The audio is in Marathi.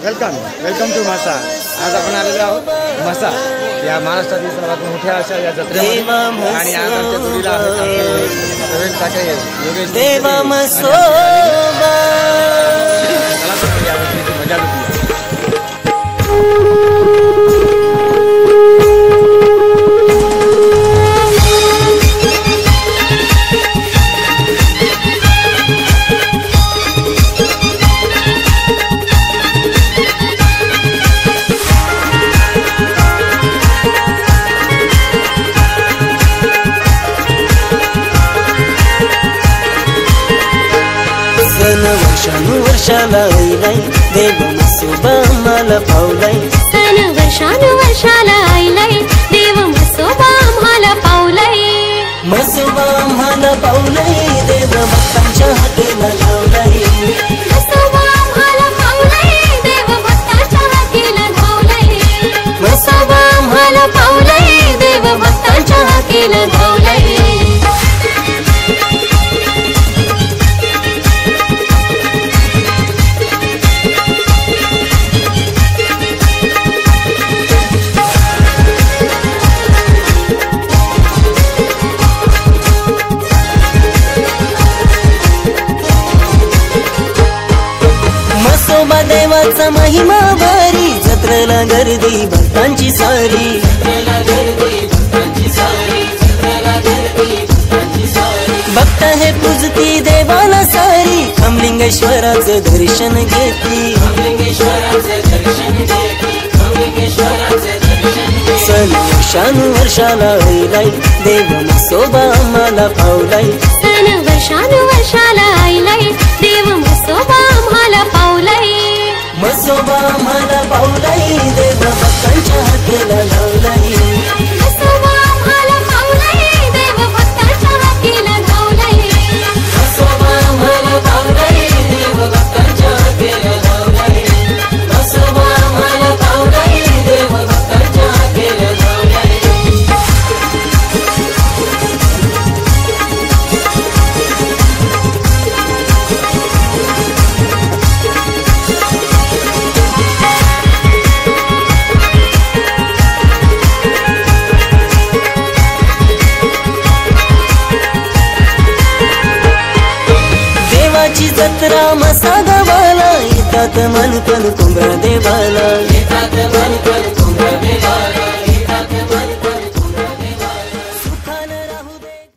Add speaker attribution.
Speaker 1: Welcome to Mhasa. आज आपण आलेलो आहोत म्हसा या महाराष्ट्रातील सर्वात मोठ्या अशा या जत्रेमध्ये आणि आज आमच्या जोडीला प्रवीण ठाकरे, योगेश देवा मसोबा। चला तर या जत्रेची मजा लुटूया। वर्षाला आईलाई देव मसोबा आम्हाला पावलाई।
Speaker 2: सन वर्षाला आईलाई देव मसोबा आम्हाला पावलाई।
Speaker 1: मसोबा आम्हाला पावलाई देव भक्तांच्या हाकेला लावलाई।
Speaker 2: मसोबा आम्हाला पावलाई देव भक्तांच्या हाकेला धावलाई। मसोबा आम्हाला पावलाई देव भक्तांच्या हाकेला धावलाई।
Speaker 1: मसोबा देवाचा महिमा भारी, जत्रेला गर्दी भक्तांची सारी। भक्त हे पूजती देवाला सारी, खमलिंगेश्वराचं दर्शन घेती। सन वर्षाला आईलाई देव मसोबा आम्हाला पावलाई।
Speaker 2: सन वर्षाला आईलाई देव मसोबा आम्हाला पावलाई।
Speaker 1: मसोबा आम्हाला पावलाई देव भक्तांच्या हाकेला लावलाई।
Speaker 2: मसोबा आम्हाला पावलाई देव भक्तांच्या हाकेला धावलाई।
Speaker 1: मसोबा आम्हाला पावलाई देव भक्तांच्या हाकेला लावलाई। मसोबा आम्हाला पावलाई देव भक्तांच्या हाकेला लावलाई। जत्रा मसा गावाला येतात मन पण कुंभ देवाला।